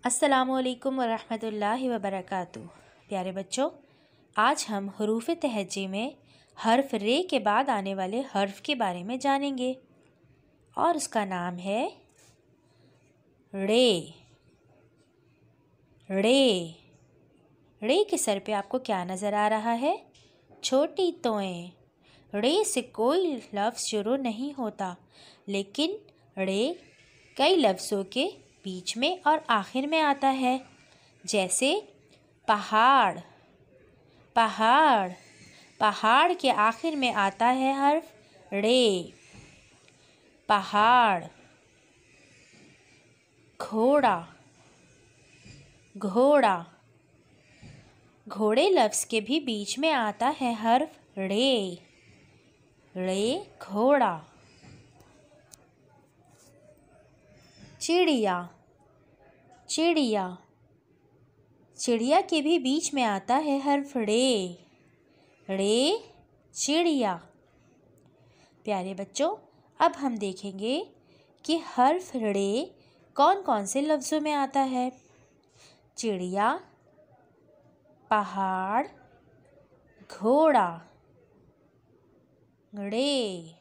अस्सलामुअलैकुम वरहमतुल्लाहि वबरकातुहू। प्यारे बच्चों, आज हम हरूफ तहज्जी में हर्फ रे के बाद आने वाले हर्फ के बारे में जानेंगे और उसका नाम है रे। रे रे के सर पे आपको क्या नज़र आ रहा है? छोटी तोएं। रे से कोई लफ्ज़ शुरू नहीं होता, लेकिन रे कई लफ्ज़ों के बीच में और आखिर में आता है, जैसे पहाड़। पहाड़ पहाड़ के आखिर में आता है हर्फ रे। पहाड़। घोड़ा। घोड़ा घोड़े लफ्ज़ के भी बीच में आता है हर्फ रे। रे घोड़ा। चिड़िया। चिड़िया चिड़िया के भी बीच में आता है हर्फ रे। रे चिड़िया। प्यारे बच्चों, अब हम देखेंगे कि हर्फ रे कौन कौन से लफ्ज़ों में आता है। चिड़िया, पहाड़, घोड़ा, रे।